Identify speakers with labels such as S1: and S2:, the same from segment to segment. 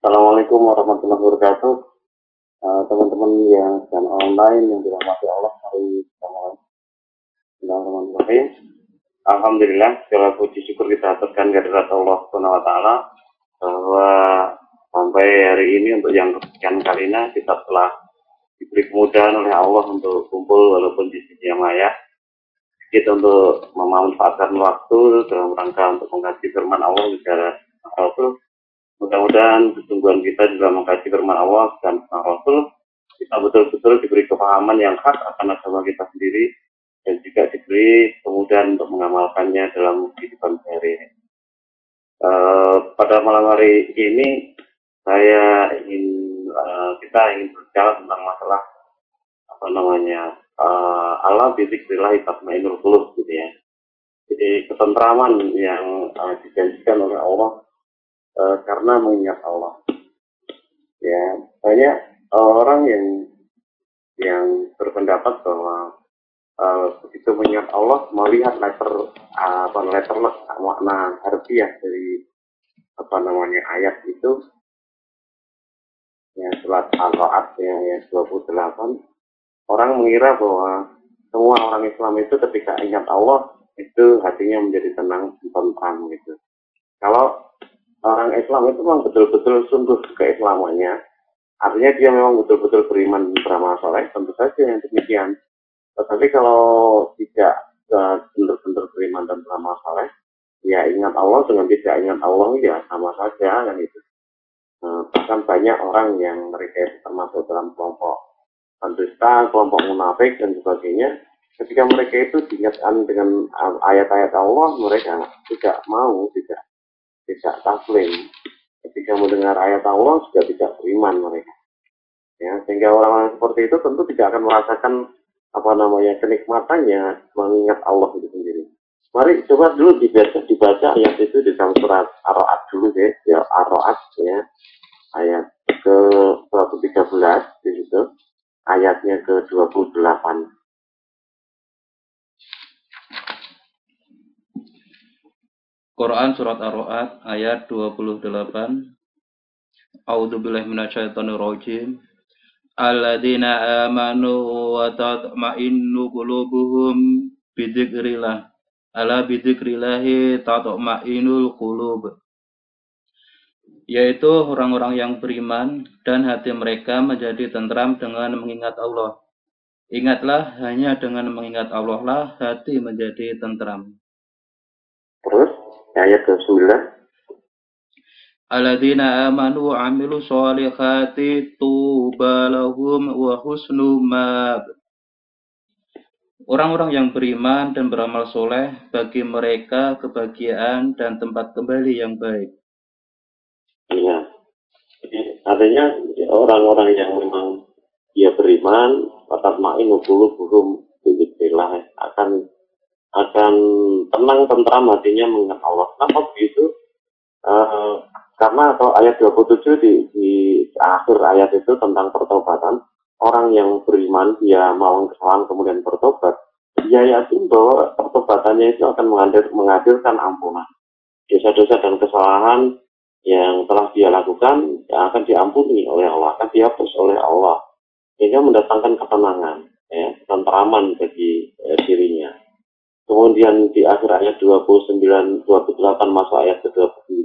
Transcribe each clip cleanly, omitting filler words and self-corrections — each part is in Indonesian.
S1: Assalamualaikum warahmatullahi wabarakatuh. Teman-teman yang sedang online yang dirahmati Allah, hari Bismillahirrahmanirrahim. Alhamdulillah, segala puji syukur kita aturkan kehadirat Allah Subhanahu wa taala bahwa sampai hari ini untuk yang kesekian kalinya kita telah diberi kemudahan oleh Allah untuk kumpul walaupun di sisi yang maya. Kita untuk memanfaatkan waktu dalam rangka untuk mengkaji firman Allah secara Rasul. Mudah-mudahan kesungguhan kita juga mengkaji firman Allah dan Rasul, kita betul-betul diberi kepahaman yang khas akan agama kita sendiri dan juga diberi kemudahan untuk mengamalkannya dalam kehidupan sehari-hari. Pada malam hari ini kita ingin berbicara tentang masalah Allah bizikrillah tatmainnul qulub gitu ya. Jadi ketentraman yang dijanjikan oleh Allah karena mengingat Allah. Ya, banyak orang yang berpendapat bahwa begitu mengingat Allah melihat letter makna harfiah dari ayat itu, ya surat Al-Ra'd ayat 28, orang mengira bahwa semua orang Islam itu ketika ingat Allah itu hatinya menjadi tenang, tentram gitu. Kalau orang Islam itu memang betul-betul sungguh keislamannya, artinya dia memang betul-betul beriman dan beramal soleh, tentu saja yang demikian. Tetapi kalau tidak benar-benar beriman dan beramal soleh, ya ingat Allah dengan tidak ingat Allah ya sama saja kan itu. Bahkan banyak orang yang mereka itu termasuk dalam kelompok pendusta, kelompok munafik dan sebagainya. Ketika mereka itu diingatkan dengan ayat-ayat Allah, mereka tidak mau, tidak taslim. Ketika mendengar ayat Allah juga tidak beriman mereka. Ya, sehingga orang-orang seperti itu tentu tidak akan merasakan kenikmatannya mengingat Allah itu sendiri. Mari coba dulu dibaca ayat itu di dalam surat Ar-Ra'd dulu deh, ya Ar-Ra'd ya. Ayat ke 113 di situ. Ayatnya ke 28.
S2: Quran surat Ar-Ra'd ayat 28. A'udzubillahi minasyaitonirrajim. Alladzina amanu wa tatma'innu qulubuhum bidzikrillah. Ala bidzikrillahi tatma'innul qulub. Yaitu orang-orang yang beriman dan hati mereka menjadi tentram dengan mengingat Allah. Ingatlah, hanya dengan mengingat Allah lah hati menjadi tentram.
S1: Terus ayat ke-9.
S2: Alladzina amanu wa 'amilus sholihati tuba lahum wa husnu mab. Orang-orang yang beriman dan beramal soleh, bagi mereka kebahagiaan dan tempat kembali yang baik.
S1: Iya. Artinya orang-orang yang memang dia beriman, tatma'innu qulubuhum bidzikrillah, akan tenang tentram hatinya mengingat Allah. Kenapa begitu? Karena ayat 27 di akhir ayat itu tentang pertobatan. Orang yang beriman, dia mau kesalahan kemudian bertobat, dia yakin bahwa pertobatannya itu akan menghadirkan ampunan. Dosa-dosa dan kesalahan yang telah dia lakukan yang akan diampuni oleh Allah, akan dihapus oleh Allah, sehingga mendatangkan ketenangan, ya, ketentraman bagi dirinya. Kemudian di akhir ayat 28 masuk ayat ke-29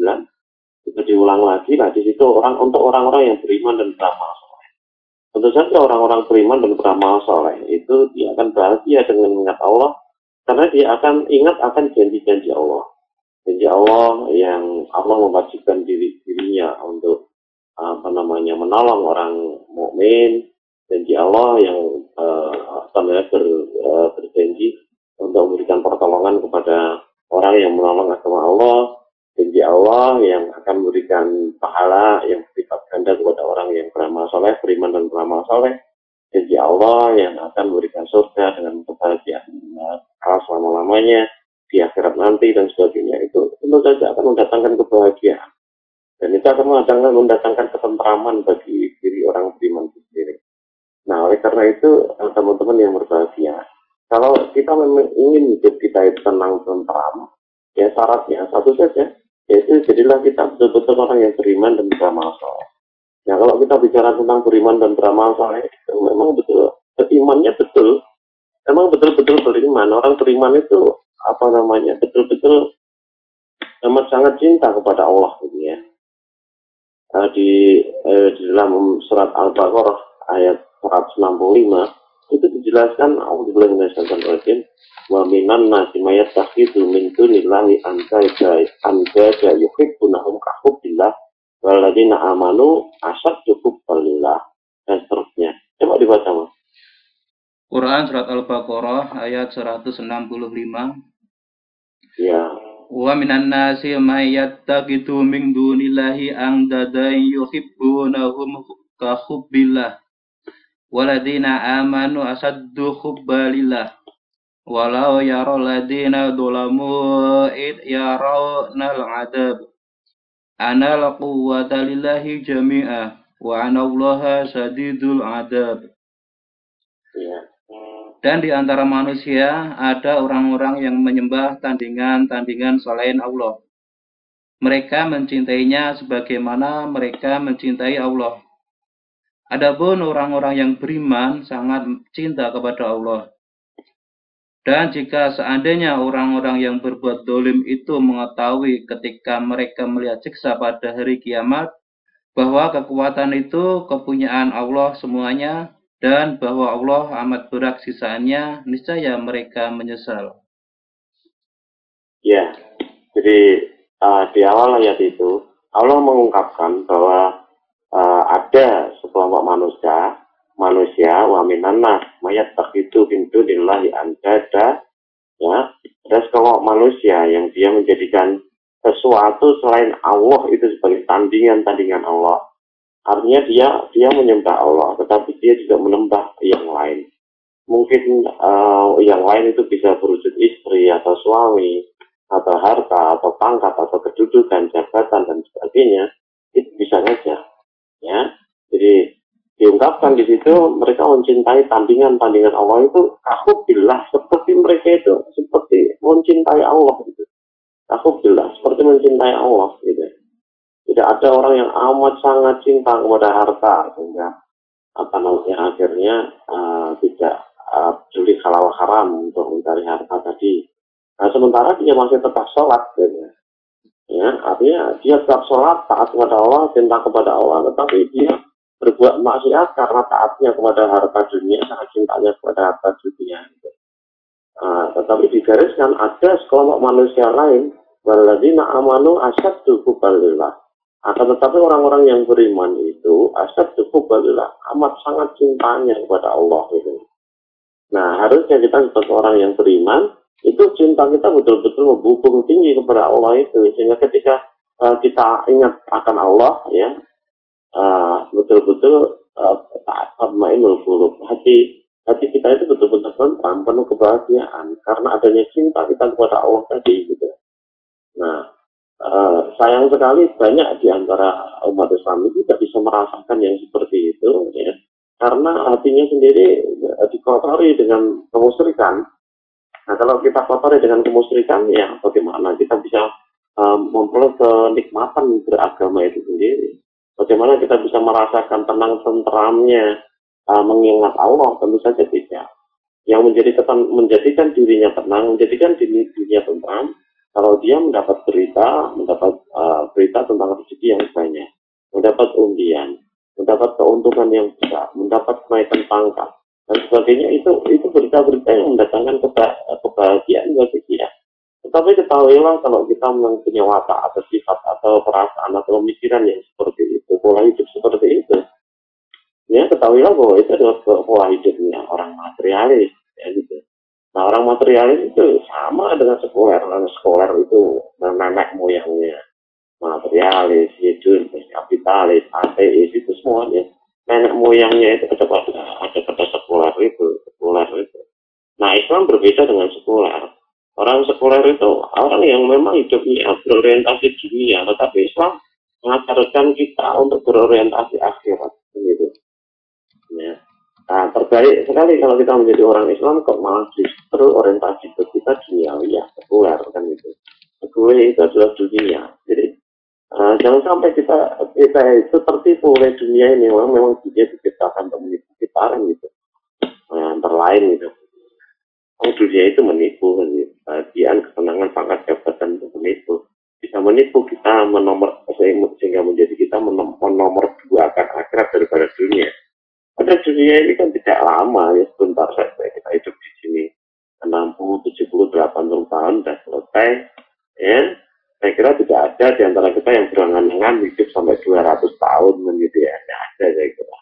S1: itu diulang lagi. Nah di situ untuk orang-orang yang beriman dan beramal soleh. Tentu saja orang-orang beriman dan beramal soleh itu dia akan bahagia dengan mengingat Allah, karena dia akan ingat akan janji-janji Allah. Janji Allah yang Allah mewajibkan dirinya untuk menolong orang mukmin. Janji Allah yang berjanji untuk memberikan pertolongan kepada orang yang menolong agama Allah. Janji Allah yang akan memberikan pahala yang berlipat ganda kepada orang yang beramal soleh, beriman dan beramal soleh. Janji Allah yang akan memberikan surga dengan kebahagiaan selama-lamanya di akhirat nanti dan sebagainya. Itu tentu saja akan mendatangkan kebahagiaan, dan itu akan mendatangkan ketentraman bagi diri orang beriman sendiri. Nah, oleh karena itu teman-teman yang berbahagia, kalau kita memang ingin hidup kita itu tenang tentram, ya syaratnya satu saja, yaitu jadilah kita betul-betul orang yang beriman dan beramal soleh. Nah, kalau kita bicara tentang beriman dan beramal soleh, itu memang betul, berimannya betul, memang betul-betul beriman. Orang beriman itu apa namanya, betul-betul amat sangat cinta kepada Allah, gitu ya. Di dalam surat Al-Baqarah ayat 165 itu dijelaskan auzubillahi minasyaitonir rajim wa minan nasi mayattakhidhu min dunillahi andada yuhibbunahum ka hubbillah walladzina amanu asyaddu hubban lillah dan seterusnya. Coba dibaca, Mas.
S2: Quran surat Al-Baqarah ayat 165.
S1: Ya.
S2: Wa minan nasi may yattaqidu min dunillahi andadan yuhibbunahum ka hubbillah waladina amanu asaddu hubbalillah walau yara ladina dhulamu id yarawnal adab anal quwwata lillahi jami'ah wa anallaha sadidul adab.
S1: Ya.
S2: Dan di antara manusia ada orang-orang yang menyembah tandingan-tandingan selain Allah. Mereka mencintainya sebagaimana mereka mencintai Allah. Adapun orang-orang yang beriman sangat cinta kepada Allah. Dan jika seandainya orang-orang yang berbuat dolim itu mengetahui ketika mereka melihat siksa pada hari kiamat, bahwa kekuatan itu kepunyaan Allah semuanya, dan bahwa Allah amat berat sisaannya, niscaya mereka menyesal.
S1: Ya, jadi di awal ayat itu Allah mengungkapkan bahwa ada sekelompok manusia wa minan nas mayattakhidhu min dunillahi andada, ya, ada sekelompok manusia yang dia menjadikan sesuatu selain Allah itu sebagai tandingan Allah. Artinya dia menyembah Allah, tetapi dia juga menyembah yang lain. Mungkin yang lain itu bisa berwujud istri atau suami, atau harta, atau pangkat, atau kedudukan, jabatan, dan sebagainya. Itu bisa saja. Ya, jadi diungkapkan di situ mereka mencintai tandingan Allah itu kahubbillah, seperti mereka itu seperti mencintai Allah gitu. Kahubbillah, seperti mencintai Allah gitu. Tidak ada orang yang amat sangat cinta kepada harta sehingga akhirnya tidak juli halal haram untuk mencari harta tadi. Nah, sementara dia masih tetap sholat, gitu. Ya, artinya dia tetap sholat, taat kepada Allah, cinta kepada Allah, tetapi dia berbuat maksiat karena taatnya kepada harta dunia, karena cintanya kepada harta dunia. Gitu. Tetapi digariskan ada sekelompok manusia lain, walladzina amanu asyaddu hubban lillah. Akan tetapi orang-orang yang beriman itu asyaddu hubban lillah, amat sangat cintanya kepada Allah. Gitu. Nah, harusnya kita sebagai orang yang beriman, itu cinta kita betul-betul membubung tinggi kepada Allah itu, sehingga ketika kita ingat akan Allah, ya, betul-betul tatmainul qulub, hati kita itu betul-betul tentram, penuh kebahagiaan karena adanya cinta kita kepada Allah tadi, gitu. Nah, sayang sekali banyak di antara umat Islam itu tidak bisa merasakan yang seperti itu, ya, karena hatinya sendiri dikotori dengan kemusyrikan. Nah, kalau kita kotori dengan kemusyrikan, ya bagaimana kita bisa memperoleh kenikmatan beragama itu sendiri? Bagaimana kita bisa merasakan tenang tenteramnya mengingat Allah? Tentu saja tidak. Yang menjadikan dirinya tenang, menjadikan dirinya tentram, kalau dia mendapat berita tentang rezeki yang banyak, mendapat undian, mendapat keuntungan yang besar, mendapat kenaikan pangkat dan sebagainya, itu berita-berita yang mendatangkan kebahagiaan bagi dia. Tetapi ketahuilah kalau kita mempunyai watak atau sifat atau perasaan atau pemikiran yang seperti itu, pola hidup seperti itu, ya ketahuilah bahwa itu adalah pola hidupnya orang materialis, ya gitu. Nah, orang materialis itu sama dengan sekuler. Sekuler itu nenek moyangnya materialis, hedon, kapitalis, ateis, itu semuanya nenek moyangnya itu ada pada sekuler itu. Nah, Islam berbeda dengan sekuler. Orang sekuler itu orang yang memang hidupnya berorientasi dunia, tetapi Islam mengajarkan kita untuk berorientasi akhirat, gitu. Ya. Nah, terbaik sekali kalau kita menjadi orang Islam kok malah justru orientasi kita duniawi, ya, sekuler kan itu. Sekuler itu adalah dunia. Jadi Jangan sampai kita itu tertipu oleh dunia ini. Memang dunia diciptakan untuk menipu kita kan gitu. Antara lain gitu. Dunia itu menipu kan gitu. Bagian kesenangan, pangkat, jabatan itu menipu. Bisa menipu kita sehingga menjadi kita menomor dua akan akhirat daripada dunia. Pada dunia ini kan tidak lama ya, sebentar saja kita hidup di sini 60, 70, 80 tahun sudah selesai ya. Saya kira tidak ada di antara kita yang berangan-angan hidup sampai 200 tahun begitu ya. Tidak ada saya kira.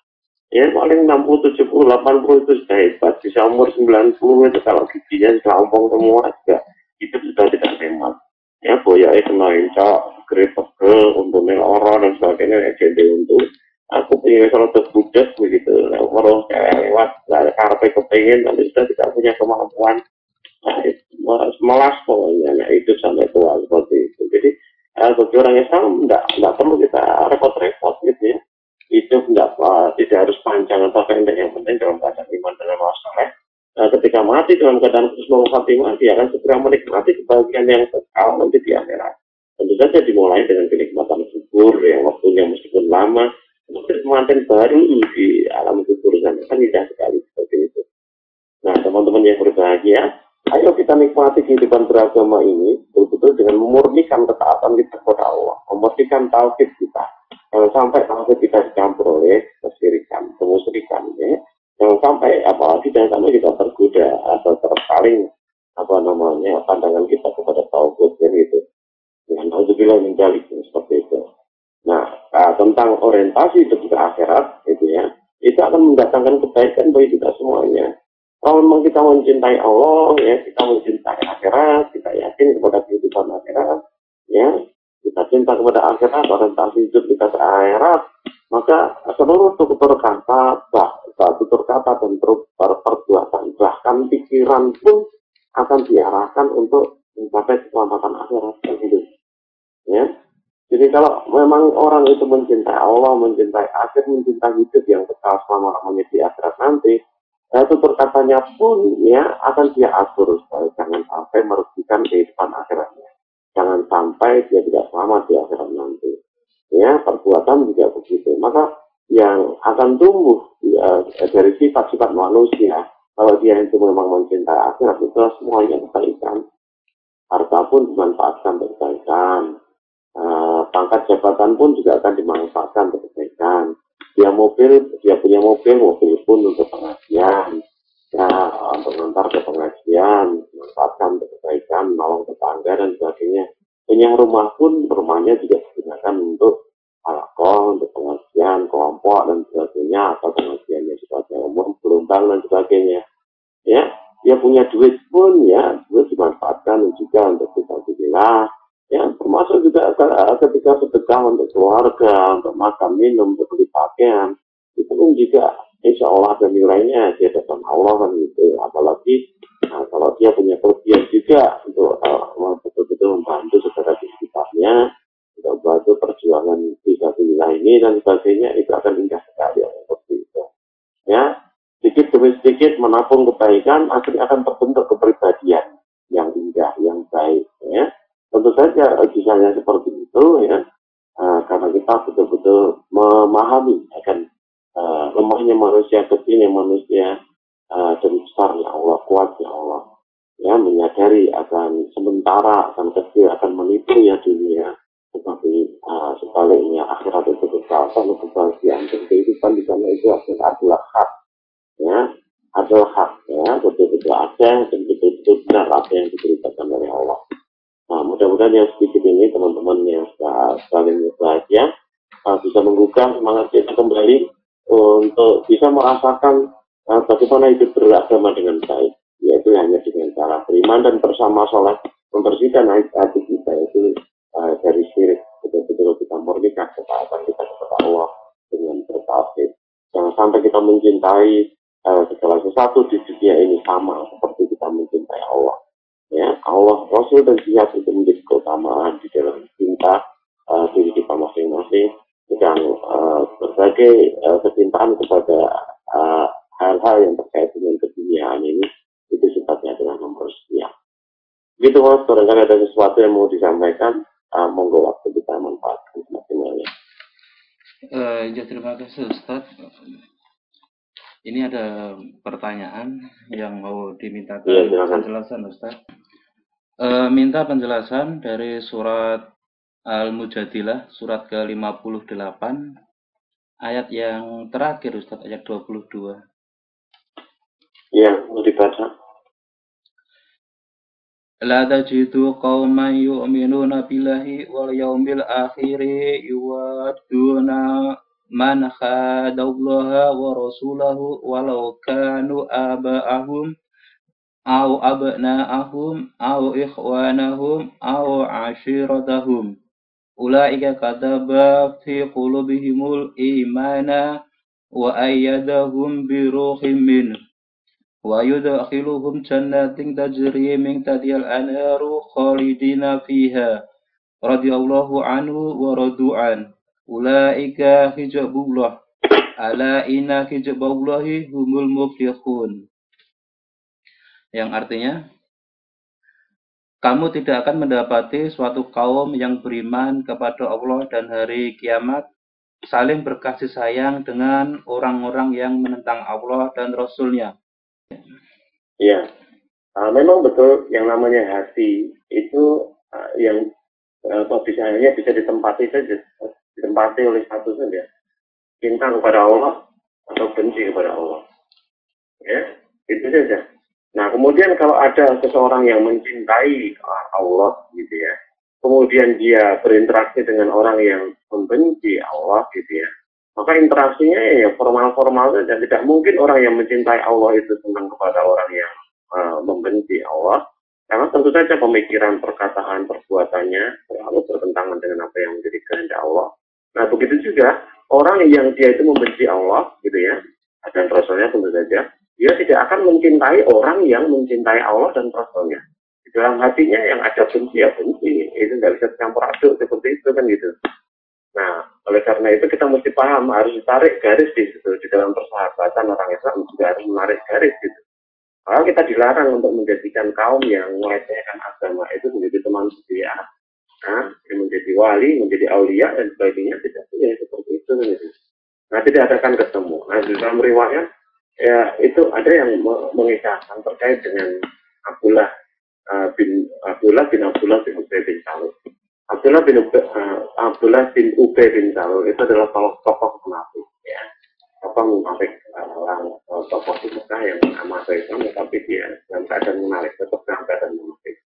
S1: Ya paling 60, 70, 80 itu sudah hebat. Bisa umur 90 itu kalau giginya selampung semua juga hidup sudah tidak hemat. Ya boyaknya kena incok, pegel, untungnya lorong dan sebagainya ya jadi untuk. Aku pengen kalau terbudak begitu, kalau lewat karpet kepingin, tapi sudah tidak punya kemampuan. Nah, malas pokoknya, nah, itu sampai tua seperti itu. Jadi bagi orang Islam tidak perlu kita repot-repot gitu ya. Hidup tidak harus panjang atau pendek, yang penting dalam keadaan iman dan amal saleh. Ketika mati dalam keadaan husnul khatimah, dia akan segera menikmati kebahagiaan yang kekal nanti di akhirat. Tentu saja dimulai dengan kenikmatan subur yang waktunya meskipun lama. Pengantin baru di alam kubur sana kan indah sekali seperti itu. Nah, teman-teman yang berbahagia, ayo kita nikmati kehidupan beragama ini betul-betul dengan memurnikan ketaatan kita kepada Allah, memurnikan tauhid kita. Jangan sampai tauhid kita dicampur oleh kesyirikan, kemusyrikan, ya. Jangan sampai apalagi jangan sampai kita tergoda atau terpaling pandangan kita kepada tauhid gitu. Dengan auzubillah min dzalik seperti itu. Nah, tentang orientasi itu ke akhirat, itu ya, itu akan mendatangkan kebaikan bagi kita semuanya. Kalau memang kita mencintai Allah, ya, kita mencintai akhirat, kita yakin kepada kehidupan akhirat, ya, kita cinta kepada akhirat, orientasi hidup kita ke akhirat, maka seluruh tutur kata dan perbuatan, bahkan pikiran pun akan diarahkan untuk mencapai keselamatan akhirat dan hidup. Ya. Jadi kalau memang orang itu mencintai Allah, mencintai akhir, mencintai hidup yang kekal selama-lamanya di akhirat nanti, tutur katanya pun ya akan dia atur supaya jangan sampai merugikan kehidupan akhiratnya. Jangan sampai dia tidak selamat di akhirat nanti. Ya, perbuatan juga begitu. Maka yang akan tumbuh dari sifat-sifat manusia, kalau dia itu memang mencintai akhirat, itu semuanya kebaikan. Harta pun dimanfaatkan untuk kebaikan. Pangkat jabatan pun juga akan dimanfaatkan untuk kebaikan. Dia punya mobil pun untuk pengajian, ya, untuk mengantar ke pengajian, dimanfaatkan untuk kebaikan, menolong tetangga dan sebagainya. Punya rumah pun, rumahnya juga digunakan untuk alkohol, untuk pengajian, kelompok dan sebagainya, atau pengajiannya sebagai umum, gelombang dan sebagainya. Ya, dia punya duit pun, ya, duit dimanfaatkan juga untuk fisabilillah. Ya, termasuk juga ketika sedekah untuk keluarga, untuk makan, minum, untuk beli pakaian, itu pun juga insya Allah ada nilainya di hadapan Allah kan gitu. Apalagi kalau dia punya kelebihan juga untuk betul-betul membantu saudara di sekitarnya, untuk membantu perjuangan fisabilillah ini dan sebagainya, itu akan indah sekali seperti itu. Ya, sedikit demi sedikit menabung kebaikan, akhirnya akan terbentuk kepribadian yang indah, yang baik. Ya. Tentu saja kisahnya seperti itu ya, karena kita betul-betul memahami akan lemahnya manusia, kecilnya manusia, dan besarnya Allah, kuatnya Allah, ya, menyadari akan sementara, akan kecil, akan menipu ya dunia, tetapi sebaliknya akhirat itu kekal, kebahagiaan dan kehidupan di sana itu adalah hak, ya, adalah hak, ya, betul-betul ada dan betul-betul benar apa yang diberitakan oleh Allah. Nah, mudah-mudahan yang sedikit ini teman-teman yang sekalian berbahagia bisa menggugah semangat kita kembali untuk bisa merasakan bagaimana hidup beragama dengan baik, yaitu hanya dengan cara beriman dan bersama soleh membersihkan hati kita itu dari syirik, betul-betul kita murnikan ketaatan kita kepada Allah dengan bertauhid. Jangan sampai kita mencintai segala sesuatu di dunia ini sama seperti kita mencintai Allah. Ya, Allah, Rasul dan jihad itu menjadi keutamaan di dalam cinta diri kita masing-masing dan berbagai kecintaan kepada hal-hal yang terkait dengan keduniaan ini itu sifatnya adalah nomor sekian. Gitu, Mas, barangkali ada sesuatu yang mau disampaikan, monggo waktu kita manfaatkan.
S2: Ya, terima kasih Ustaz. Ini ada pertanyaan yang mau dimintakan penjelasan Ustaz. Minta penjelasan dari surat Al-Mujadilah, surat ke-58, ayat yang terakhir Ustaz, ayat 22.
S1: Ya, mau dibaca.
S2: La tajidu qauman yu'minuna billahi wal yaumil akhiri yuwadduna man khadallaha wa rasulahu walau kanu aba'ahum aw abna'ahum aw ikhwanahum aw ashiratahum ulaika kataba fi qulubihimul imana wa ayyadahum bi ruhin minhu wa yudkhiluhum jannatin tajri min tahtihal anharu khalidina fiha radhiyallahu anhu wa radu'an ulaika hizbullah ala inna hizballahi humul muflihun, yang artinya kamu tidak akan mendapati suatu kaum yang beriman kepada Allah dan hari kiamat saling berkasih sayang dengan orang-orang yang menentang Allah dan Rasul-Nya.
S1: Ya, memang betul yang namanya hati itu yang bisa ditempati saja, ditempati oleh satu saja, cinta kepada Allah atau benci kepada Allah. Ya, itu saja. Nah, kemudian kalau ada seseorang yang mencintai Allah gitu ya, kemudian dia berinteraksi dengan orang yang membenci Allah gitu ya, maka interaksinya ya formal-formal saja. Tidak mungkin orang yang mencintai Allah itu senang kepada orang yang membenci Allah, karena tentu saja pemikiran, perkataan, perbuatannya selalu bertentangan dengan apa yang menjadi kehendak Allah. Nah, begitu juga orang yang dia itu membenci Allah gitu ya, dan Rasulnya tentu saja, dia tidak akan mencintai orang yang mencintai Allah dan Rasulnya. Di dalam hatinya yang ada benci ya benci, itu tidak bisa campur aduk seperti itu kan gitu. Nah, oleh karena itu kita mesti paham, harus ditarik garis di situ. Di dalam persahabatan orang Islam juga harus menarik garis gitu. Kalau kita dilarang untuk menjadikan kaum yang melecehkan agama itu menjadi teman setia, nah, menjadi wali, menjadi aulia dan sebagainya, tidak boleh seperti itu gitu. Nah, tidak akan ketemu. Nah, di dalam riwayat ya itu ada yang mengisahkan terkait dengan Abdullah bin Abdullah bin Ubay bin Salul. Abdullah bin Ubay bin Salul itu adalah tokoh munafik ya. Tokoh munafik orang tokoh di Mekah yang nama Islam tetapi dia dalam keadaan munafik, tetap dalam keadaan munafik.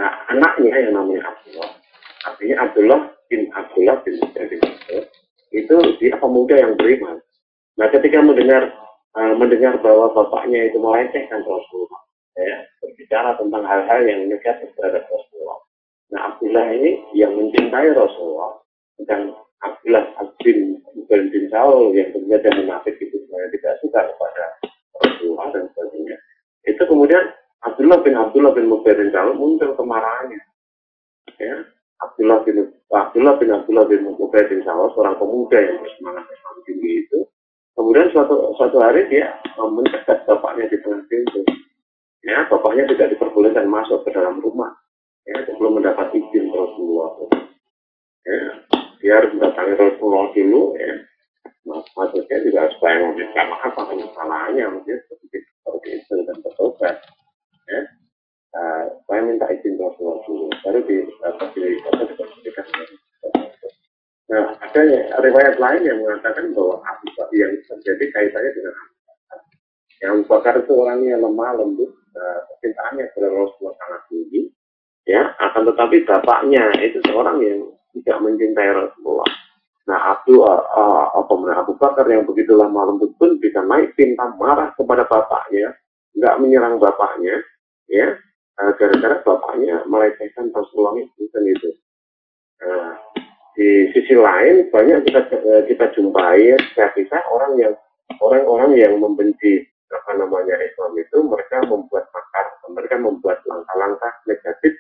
S1: Nah, anaknya yang namanya Abdullah, artinya Abdullah bin Ubay bin Salul itu dia pemuda yang beriman. Nah, ketika mendengar bahwa bapaknya itu melecehkan Rasulullah, ya, berbicara tentang hal-hal yang negatif terhadap Rasulullah. Nah, Abdullah ini yang mencintai Rasulullah, dan Abdullah bin Saul yang ternyata munafik itu sebenarnya tidak suka kepada Rasulullah dan sebagainya. Itu kemudian Abdullah bin Ubay bin Saul muncul kemarahannya. Ya, Abdullah bin Ubay bin Saul, seorang pemuda yang bersemangat Islam tinggi itu, kemudian suatu hari dia mencegat bapaknya di tengah pintu. Ya, bapaknya tidak diperbolehkan masuk ke dalam rumah. Ya, sebelum mendapat izin Rasulullah. Ya, dia harus mendatangi Rasulullah dulu. Ya, maksudnya juga supaya memberikan maaf atas kesalahannya, mungkin seperti itu dan bertobat. Ya, saya minta izin Rasulullah dulu, baru diperbolehkan. Nah, ada riwayat lain yang mengatakan bahwa yang terjadi kaitannya dengan yang Bakar itu orangnya lemah lembut, kecintaannya kepada Rasulullah sangat tinggi, ya. Akan tetapi bapaknya itu seorang yang tidak mencintai Rasulullah. Nah, Abu Bakar yang begitu lemah lembut pun bisa naik pinta marah kepada bapaknya, nggak menyerang bapaknya, ya, gara-gara bapaknya melecehkan Rasulullah itu kan itu. Nah, di sisi lain banyak kita jumpai kisah orang-orang yang membenci Islam itu, mereka membuat makar, mereka membuat langkah-langkah negatif,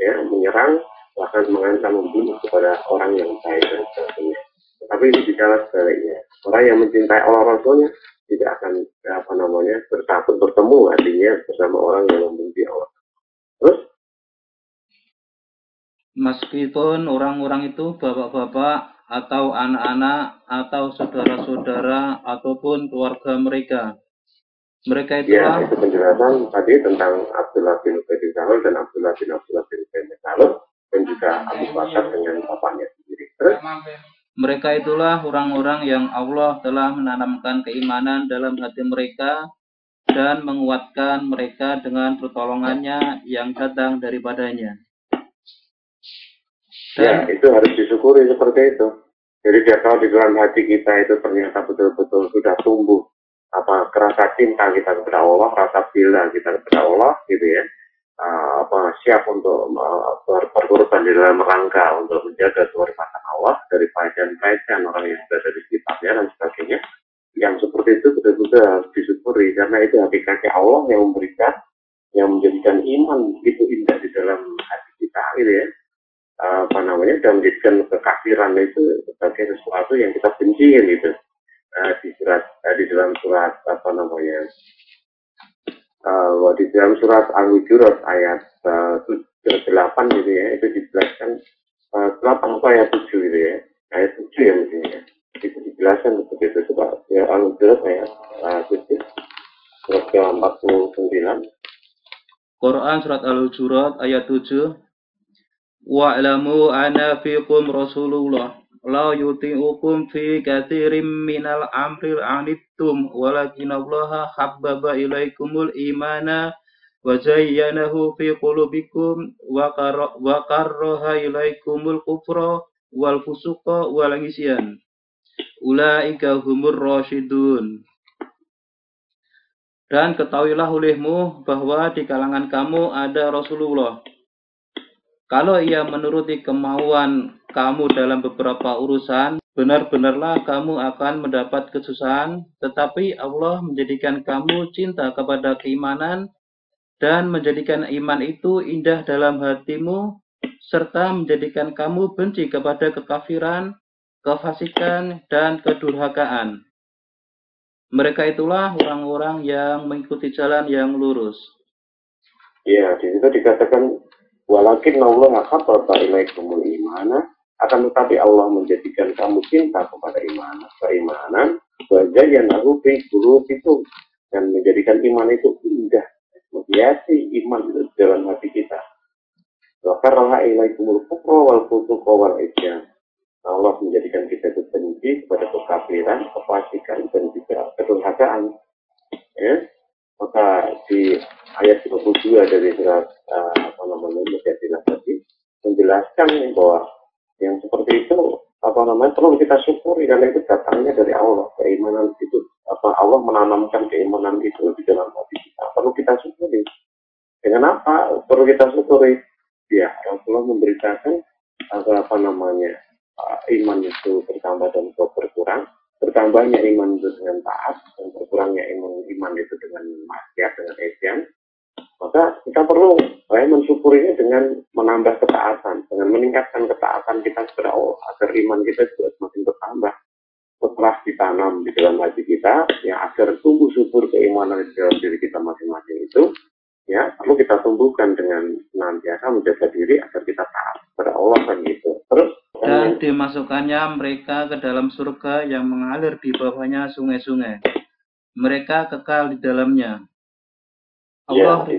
S1: ya, menyerang bahkan mengancam membunuh kepada orang yang baik dan sebagainya. Tapi ini bicara sebaliknya, orang yang mencintai Allah Rasulnya tidak akan bertemu artinya bersama orang yang membenci Allah. Terus
S2: meskipun orang-orang itu bapak-bapak atau anak-anak, atau saudara-saudara, ataupun keluarga mereka. Mereka itulah...
S1: Ya, itu penjelasan tadi tentang Abdullah bin Ubay bin Salul dan Abdullah bin Salul, dan juga Abu Bakar dengan bapaknya sendiri. Terus,
S2: mereka itulah orang-orang yang Allah telah menanamkan keimanan dalam hati mereka dan menguatkan mereka dengan pertolongannya yang datang daripadanya.
S1: Ya, itu harus disyukuri seperti itu. Jadi kalau di dalam hati kita itu ternyata betul-betul sudah tumbuh rasa cinta kita kepada Allah, rasa bela kita kepada Allah, gitu ya. Siap untuk berkorban di dalam rangka untuk menjaga kehormatan Allah dari pelecehan orang yang berada di sekitarnya dan sebagainya. Yang seperti itu betul-betul harus disyukuri karena itu hakikatnya Allah yang memberikan, yang menjadikan iman itu indah di dalam hati kita, gitu ya. Dan menjadikan kekafiran itu sebagai sesuatu yang kita benci gitu. Di dalam surat di dalam surat Al-Hujurat ayat 8 gitu ya, itu dijelaskan 8 atau ayat 7 gitu ya, ayat 7 ya mestinya itu dijelaskan begitu. Coba ya, Al-Hujurat ayat 7 surat ke-49,
S2: Quran surat Al-Hujurat ayat 7. Wa'lamu anna fiikum Rasulullah la yuti'ukum fi katsirin minal amri anittum walakinallaha habbaba ilaikumul imana wa zayyanahu fi qulubikum wa karraha ilaikumul kufra wal fusuqa wal isyan ulaika humur rasyidun. Dan ketahuilah olehmu bahwa di kalangan kamu ada Rasulullah. Kalau ia menuruti kemauan kamu dalam beberapa urusan, benar-benarlah kamu akan mendapat kesusahan, tetapi Allah menjadikan kamu cinta kepada keimanan dan menjadikan iman itu indah dalam hatimu, serta menjadikan kamu benci kepada kekafiran, kefasikan, dan kedurhakaan. Mereka itulah orang-orang yang mengikuti jalan yang lurus.
S1: Ya, di situ dikatakan walakin Allah habbaba ilaikumul imana, akan tetapi Allah menjadikan kamu cinta kepada keimanan, wa zayyanahu fi qulubikum, dan menjadikan iman itu indah, menghiasi iman itu dalam hati kita. Wa karraha ilaikumul kufra wal fusuqa wal isyan. Allah menjadikan kita itu benci kepada kekafiran, kefasikan, dan juga kedurhakaan. Ya. Maka di ayat 22 dari surat Mujadilah tadi menjelaskan bahwa yang seperti itu perlu kita syukuri karena itu datangnya dari Allah. Keimanan itu Allah menanamkan keimanan itu di dalam hati kita. Perlu kita syukuri. Dengan apa perlu kita syukuri? Ya, Rasulullah memberitakan iman itu bertambah dan berkurang. Bertambahnya iman itu dengan taat dan berkurangnya iman itu dengan maksiat, dengan isyan. Maka kita perlu mensyukurinya dengan menambah ketaatan, dengan meningkatkan ketaatan kita kepada Allah agar iman kita juga semakin bertambah. Setelah ditanam di dalam hati kita, ya agar tumbuh subur keimanan di dalam diri kita masing-masing itu, ya perlu kita tumbuhkan dengan senantiasa menjaga diri agar kita taat kepada Allah kan gitu. Terus
S2: dan dimasukkannya mereka ke dalam surga yang mengalir di bawahnya sungai-sungai. Mereka kekal di dalamnya.
S1: Allah, ya,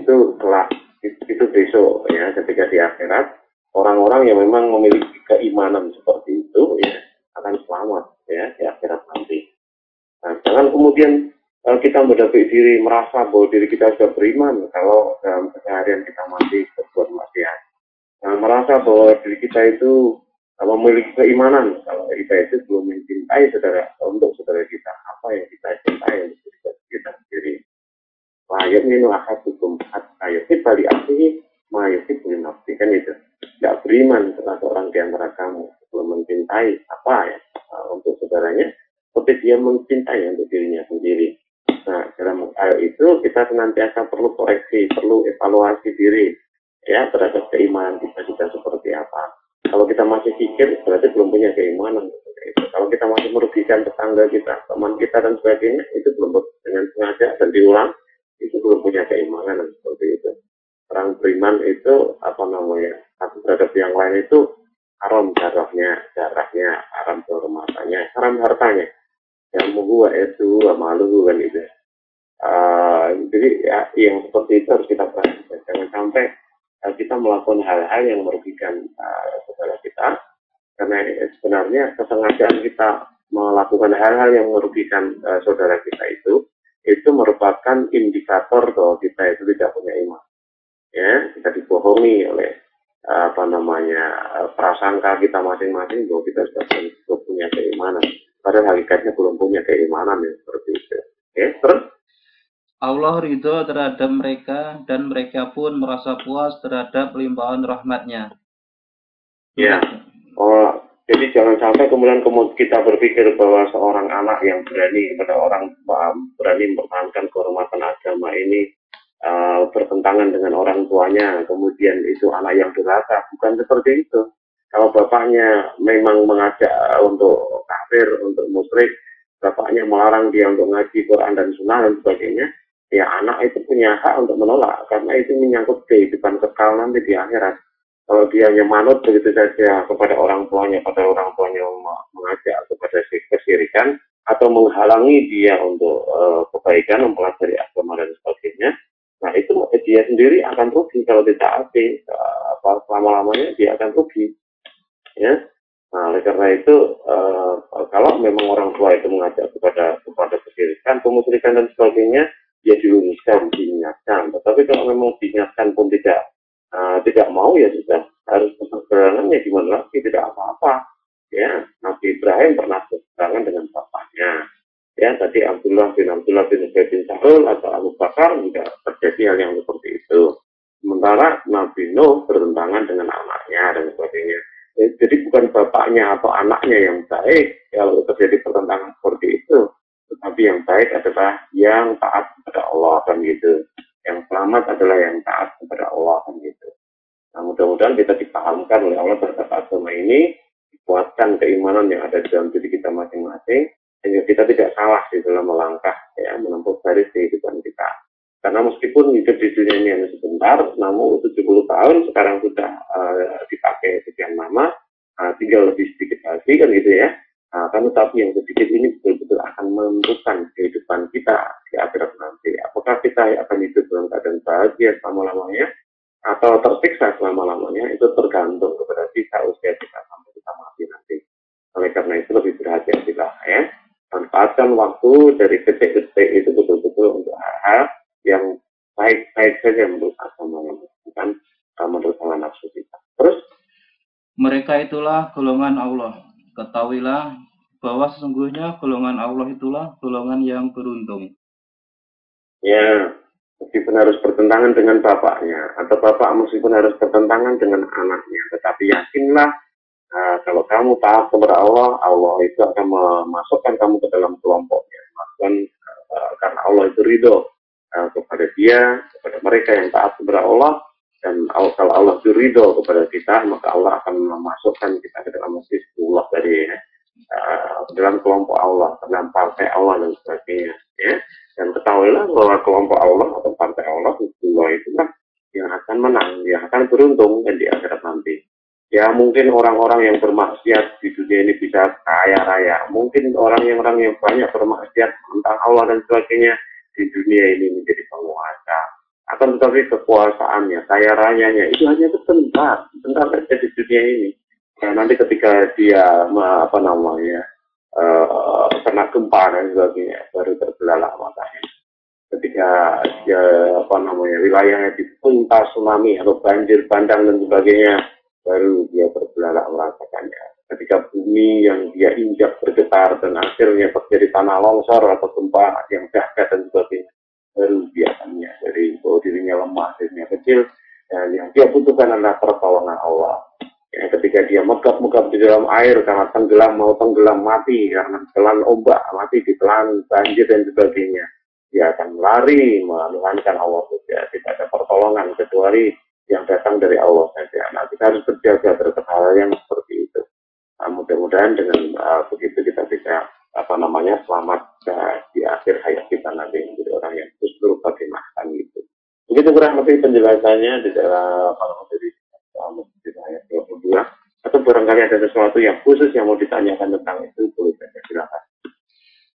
S1: itu besok ya, ketika di akhirat orang-orang yang memang memiliki keimanan seperti itu ya akan selamat ya di akhirat nanti. Nah, jangan kemudian kita mendapat diri merasa bahwa diri kita sudah beriman kalau dalam keseharian kita masih berbuat maksiat. Jangan merasa bahwa diri kita itu memiliki keimanan kalau kita itu belum mencintai untuk saudara kita apa yang kita cintai untuk kita sendiri. Layak minum ahadukum hatta yuhibba li akhihi ma yuhibbu li nafsihi, kan itu. Tidak beriman kepada orang di antara kamu belum mencintai apa ya untuk saudaranya seperti dia mencintai untuk dirinya sendiri. Nah, dalam ayat itu kita senantiasa perlu koreksi, perlu evaluasi diri ya terhadap keimanan kita seperti apa. Kalau kita masih pikir, berarti belum punya keimanan. Kalau kita masih merugikan tetangga kita, teman kita, dan sebagainya, itu belum dengan sengaja dan diulang, itu belum punya keimanan seperti itu. Orang beriman itu, satu terhadap yang lain itu, haram darahnya, haram kehormatannya, haram hartanya. Yang gua itu malu kan itu. Jadi ya, yang seperti itu harus kita perhatikan. Jangan sampai kita melakukan hal-hal yang merugikan saudara kita, karena sebenarnya kesengajaan kita melakukan hal-hal yang merugikan saudara kita itu merupakan indikator bahwa kita itu tidak punya iman. Ya, kita dibohongi oleh prasangka kita masing-masing bahwa kita sudah punya keimanan. Padahal hakikatnya belum punya keimanan ya, seperti itu. Ya, terus
S2: Allah ridho terhadap mereka dan mereka pun merasa puas terhadap limpahan rahmat-Nya.
S1: Ya, jadi jangan sampai kemudian kita berpikir bahwa seorang anak yang berani pada orang berani mempertahankan kehormatan agama ini bertentangan dengan orang tuanya, kemudian itu anak yang durhaka. Bukan seperti itu. Kalau bapaknya memang mengajak untuk kafir, untuk musyrik, bapaknya melarang dia untuk ngaji Quran dan Sunnah dan sebagainya, ya anak itu punya hak untuk menolak, karena itu menyangkut kehidupan kekal nanti di akhirat. Kalau dia hanya manut begitu saja kepada orang tuanya mengajak kepada kesyirikan atau menghalangi dia untuk kebaikan, mempelajari agama dan sebagainya, nah itu dia sendiri akan rugi kalau ditaati, selama-lamanya dia akan rugi. Ya. Nah, oleh karena itu kalau memang orang tua itu mengajak kepada kesyirikan, kemusyrikan dan sebagainya, dia diluruskan, diingatkan. Tetapi kalau memang diingatkan pun tidak mau, ya sudah harus berperangannya gimana lagi, tidak apa-apa. Ya, Nabi Ibrahim pernah berperangan dengan bapaknya. Ya, tadi Abdullah bin Ubay bin Salul atau Abu Bakar juga terjadi hal yang seperti itu. Sementara Nabi Nuh bertentangan dengan anaknya dan sebagainya. Jadi bukan bapaknya atau anaknya yang baik kalau terjadi pertentangan seperti itu, tetapi yang baik adalah yang taat kepada Allah kan gitu. Yang selamat adalah yang taat kepada Allah kan gitu. Nah, mudah-mudahan kita dipahamkan oleh Allah terhadap agama ini, dikuatkan keimanan yang ada di dalam diri kita masing-masing, sehingga kita tidak salah di dalam melangkah ya menempuh garis kehidupan kita. Karena meskipun hidup di dunia ini hanya sebentar, namun 70 tahun sekarang sudah dipakai sekian lama, tinggal lebih sedikit lagi kan gitu ya. Kan tetapi yang sedikit ini betul-betul akan menentukan kehidupan kita di akhirat nanti. Apakah kita akan hidup dalam keadaan bahagia selama-lamanya atau tersiksa selama-lamanya, itu tergantung kepada kita, usia kita sampai kita mati nanti. Oleh karena itu lebih berhati-hatilah ya. Manfaatkan waktu dari detik-detik itu betul-betul untuk hal-hal yang baik-baik saja menurut agama, bukan menurut hawa nafsu kita. Terus
S2: mereka itulah golongan Allah. Ketahuilah bahwa sesungguhnya golongan Allah itulah golongan yang beruntung.
S1: Ya, meskipun harus bertentangan dengan bapaknya, atau bapak meskipun harus bertentangan dengan anaknya, tetapi yakinlah kalau kamu taat kepada Allah, Allah itu akan memasukkan kamu ke dalam kelompoknya. Karena Allah itu ridho kepada dia, kepada mereka yang taat kepada Allah, dan kalau Allah itu ridho kepada kita, maka Allah akan memasukkan kita ke dalam hizbullah dari dalam kelompok Allah, dalam partai Allah dan sebagainya. Ya. Dan ketahuilah bahwa kelompok Allah atau partai Allah hizbullah itulah yang akan menang, yang akan beruntung dan di akhirat nanti. Ya mungkin orang-orang yang bermaksiat di dunia ini bisa kaya raya, mungkin orang yang banyak bermaksiat tentang Allah dan sebagainya di dunia ini menjadi penguasa. Akan tetapi kekuasaannya, kaya rayanya itu hanya sebentar saja di dunia ini. Nah, nanti ketika dia kena gempa dan sebagainya, baru terbelalak matanya. Ketika dia wilayahnya ditimpa tsunami atau banjir bandang dan sebagainya, baru dia terbelalak merasakannya. Ketika bumi yang dia injak bergetar dan akhirnya terjadi tanah longsor atau gempa yang dahsyat dan sebagainya, baru dia akan menyadari bahwa dirinya lemah, dirinya kecil, dan yang dia butuhkan adalah pertolongan Allah. Ya, ketika dia megap-megap di dalam air karena mau tenggelam mati, karena telan ombak mati, ditelan banjir dan sebagainya, dia akan lari menuhankan Allah saja. Tidak ada pertolongan kecuali yang datang dari Allah saja. Nah, kita harus berjaga terhadap hal yang seperti itu. Nah, mudah-mudahan dengan begitu kita bisa selamat di akhir hayat kita nanti menjadi orang yang justru bagaimana gitu. Begitu kurang lebih penjelasannya di dalam ayat 22. Atau barangkali ada sesuatu yang khusus yang mau ditanyakan tentang itu, boleh saja, silakan.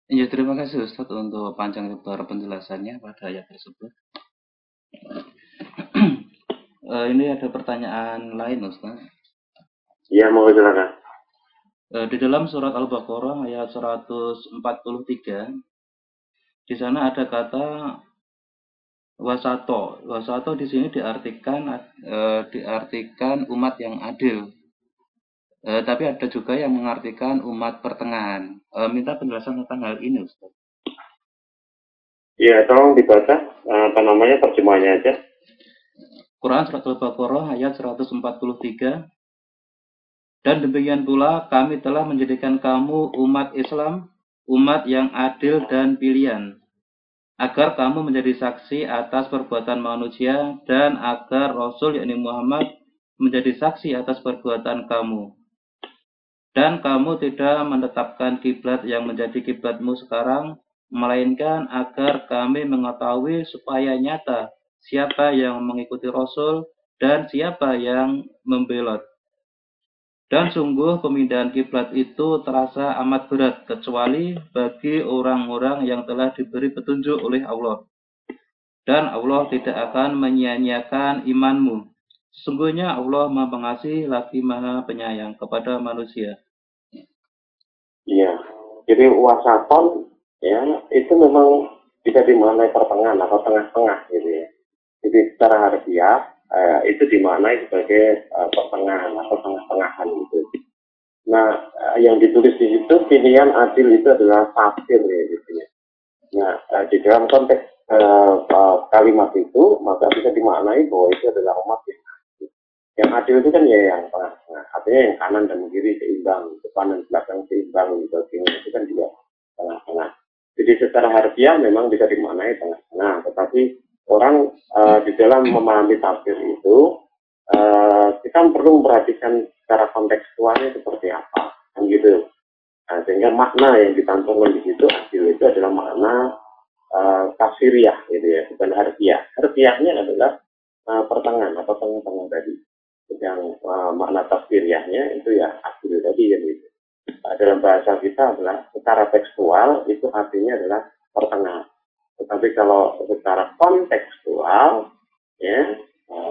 S2: Ya, terima kasih Ustadz untuk panjang lebar penjelasannya pada ayat tersebut. Ini ada pertanyaan lain Ustadz.
S1: Ya, mau silakan.
S2: Di dalam surat Al-Baqarah ayat 143, di sana ada kata wasato. Wasato di sini diartikan umat yang adil. Tapi ada juga yang mengartikan umat pertengahan. Minta penjelasan tentang hal ini, Ustaz.
S1: Ya, tolong dibaca terjemahannya aja.
S2: Quran surat Al-Baqarah ayat 143. Dan demikian pula kami telah menjadikan kamu umat Islam, umat yang adil dan pilihan, agar kamu menjadi saksi atas perbuatan manusia dan agar Rasul yakni Muhammad menjadi saksi atas perbuatan kamu. Dan kamu tidak menetapkan kiblat yang menjadi kiblatmu sekarang, melainkan agar kami mengetahui supaya nyata siapa yang mengikuti Rasul dan siapa yang membelot. Dan sungguh pemindahan kiblat itu terasa amat berat, kecuali bagi orang-orang yang telah diberi petunjuk oleh Allah. Dan Allah tidak akan menyia-nyiakan imanmu. Sesungguhnya Allah Maha Pengasih lagi Maha Penyayang kepada manusia.
S1: Iya, jadi wasaton ya itu memang bisa dimaknai pertengahan atau tengah-tengah gitu ya. Jadi secara harfiah itu dimaknai sebagai pertengahan atau tengah-tengahan gitu. Nah, yang ditulis di situ pilihan adil itu adalah tafsir ya gitu ya. Nah, di dalam konteks kalimat itu maka bisa dimaknai bahwa itu adalah umat yang adil itu kan ya yang tengah-tengah, artinya yang kanan dan kiri seimbang, depan dan belakang seimbang, gitu. Itu kan juga tengah-tengah. Jadi secara harfiah memang bisa dimaknai tengah-tengah, tetapi orang di dalam memahami tafsir itu kita perlu memperhatikan secara kontekstualnya seperti apa, kan gitu. Nah, sehingga makna yang dicantumkan di situ adil itu adalah makna tafsiriah, gitu ya, bukan harfiah. Harfiahnya adalah pertengahan atau tengah-tengah tadi. Yang makna tafsiriahnya itu ya adil tadi ya gitu. Dalam bahasa kita adalah secara tekstual itu artinya adalah pertengahan. Tetapi kalau secara kontekstual ya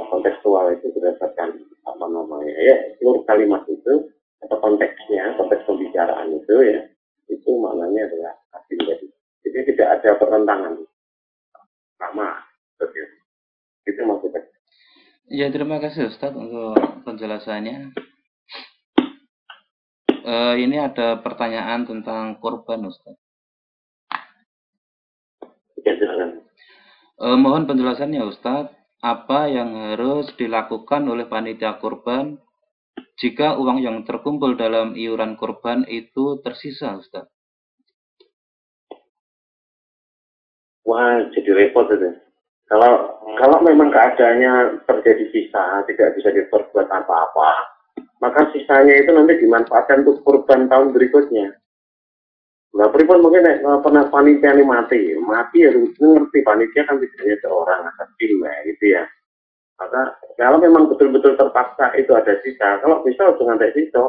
S1: kontekstual itu berdasarkan apa namanya ya seluruh kalimat itu atau konteksnya, konteks pembicaraan itu ya itu maknanya adalah adil tadi. Jadi tidak ada pertentangan sama betul. Itu maksudnya.
S2: Ya, terima kasih Ustadz untuk penjelasannya. Ini ada pertanyaan tentang korban Ustadz.
S1: Ya, silakan.
S2: Mohon penjelasannya Ustadz, apa yang harus dilakukan oleh panitia korban jika uang yang terkumpul dalam iuran korban itu tersisa Ustadz?
S1: Wah, jadi repot itu. Kalau memang keadaannya terjadi sisa, tidak bisa diperbuat apa-apa, maka sisanya itu nanti dimanfaatkan untuk korban tahun berikutnya. Nah, pripun mungkin pernah panitia ini mati harus ngerti panitia kan tidak hanya seorang asal tim gitu ya. Maka kalau memang betul-betul terpaksa itu ada sisa, kalau bisa jangan ada sisa,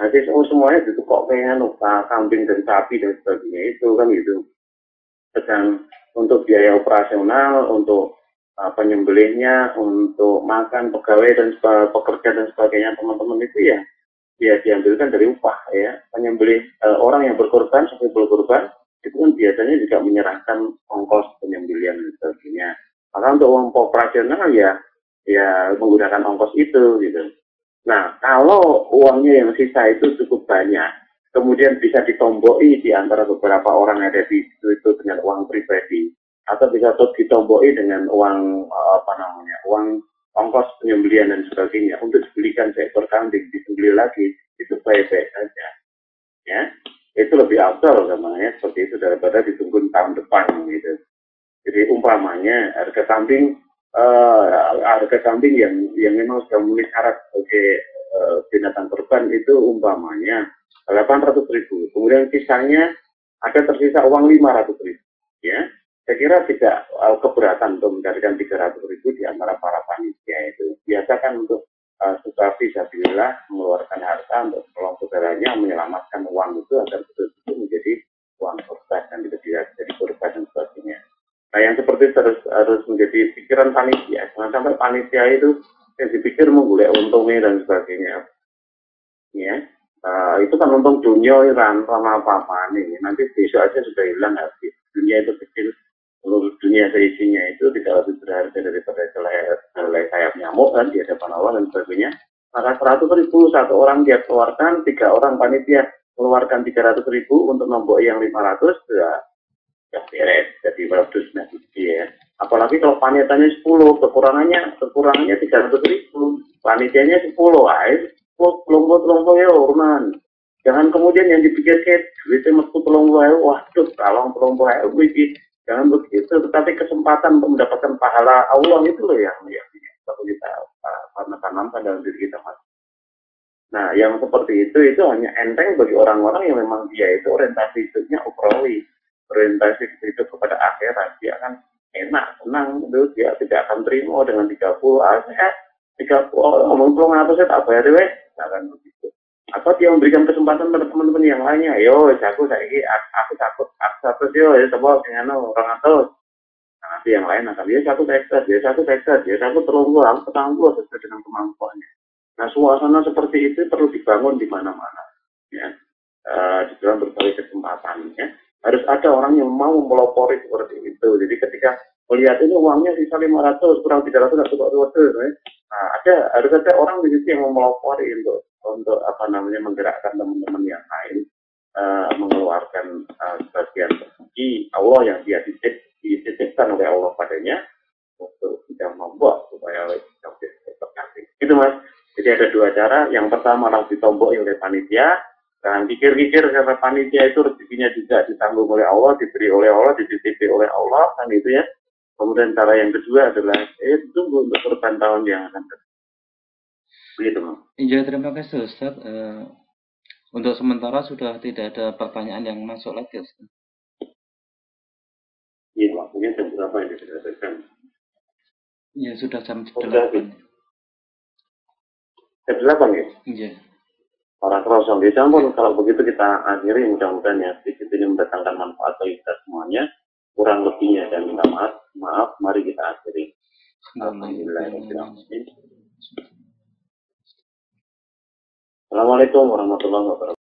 S1: nanti semuanya ditukok pengen kambing dan sapi dan sebagainya itu kan gitu. Sedang untuk biaya operasional, untuk penyembelihnya, untuk makan pegawai dan pekerja dan sebagainya teman-teman itu ya diambilkan dari upah ya. Penyembelih orang yang berkorban sebagai berkorban itu kan biasanya juga menyerahkan ongkos penyembelihan dan sebagainya. Maka untuk uang operasional ya menggunakan ongkos itu gitu. Nah, kalau uangnya yang sisa itu cukup banyak, kemudian bisa ditomboi di antara beberapa orang yang ada di itu dengan uang pribadi, atau bisa ditomboi dengan uang uang ongkos penyembelihan dan sebagainya untuk dibelikan seekor kambing, disembelih lagi, itu baik-baik saja. Ya, itu lebih afdal namanya seperti itu daripada ditunggu tahun depan gitu. Jadi umpamanya harga kambing yang memang sudah memenuhi syarat sebagai binatang kurban itu umpamanya 800.000. Kemudian sisanya ada tersisa uang 500.000. Ya, saya kira tidak keberatan untuk mencarikan 300.000 di antara para panitia itu. Biasakan untuk berusaha fisabilillah mengeluarkan harta untuk tolong saudaranya menyelamatkan uang itu agar betul-betul menjadi uang korban dan tidak jadi korban dan sebagainya. Nah yang seperti itu harus menjadi pikiran panitia. Jangan sampai panitia itu yang dipikir menggulai untungnya dan sebagainya. Ya, itu kan untung dunia kan sama apa-apa nih. Nanti besok aja sudah hilang habis. Dunia itu kecil, seluruh dunia seisinya itu tidak lebih berharga daripada helai sayap nyamuk kan di hadapan Allah dan sebagainya. Maka 100.000 satu orang dia keluarkan, 3 orang panitia mengeluarkan 300.000 untuk nombok yang 500, ya beres jadi modus nanti ya. Apalagi kalau panitianya 10, kekurangannya 300.000, panitianya 10, kelompok ya Urman. Jangan kemudian yang dipikir kayak duitnya metu kelompok ya, waduh kalong kelompok ya, jangan begitu. Tetapi kesempatan untuk mendapatkan pahala Allah itu loh yang perlu kita tanamkan dalam diri kita mas. Nah yang seperti itu hanya enteng bagi orang-orang yang memang dia itu orientasi hidupnya ukrawi, orientasi hidup kepada akhirat. Dia akan enak, senang, itu dia tidak akan terima dengan 30 ngomong pulang apa saya tak bayar deh, akan begitu. Atau dia memberikan kesempatan pada teman-teman yang lainnya, aku takut yo, ya coba dengan orang atau nanti yang lain akan dia satu terlalu aku ketangguh sesuai dengan kemampuannya. Nah suasana seperti itu perlu dibangun di mana-mana, ya. Di dalam berbagai kesempatan ya. Harus ada orang yang mau melopori seperti itu. Jadi ketika melihat ini uangnya sisa 500 kurang 300 ya. Nah, harus ada orang di situ yang mau melopori untuk menggerakkan teman-teman yang lain mengeluarkan sebagian rezeki Allah yang dia dititipkan oleh Allah padanya untuk tidak membuat supaya terkasih. Itu mas. Jadi ada 2 cara. Yang pertama langsung ditombok oleh panitia. Jangan pikir-pikir karena panitia itu rezekinya juga ditanggung oleh Allah, diberi oleh Allah, dititipi oleh Allah, kan itu ya. Kemudian cara yang kedua adalah tunggu untuk korban tahun yang akan datang. Begitu, Mas.
S2: Ya, terima kasih Ustaz. Untuk sementara sudah tidak ada pertanyaan yang masuk lagi Ustaz.
S1: Iya, waktunya jam berapa ini sudah selesai?
S2: Ya, sudah jam 8.
S1: Jam 8 ya?
S2: Iya.
S1: Orang kosong di campur. Kalau begitu kita akhiri, mudah-mudahan ya sedikit ini mendatangkan manfaat bagi kita semuanya. Kurang lebihnya dan minta maaf, mari kita akhiri. Alhamdulillah. Assalamualaikum warahmatullahi wabarakatuh.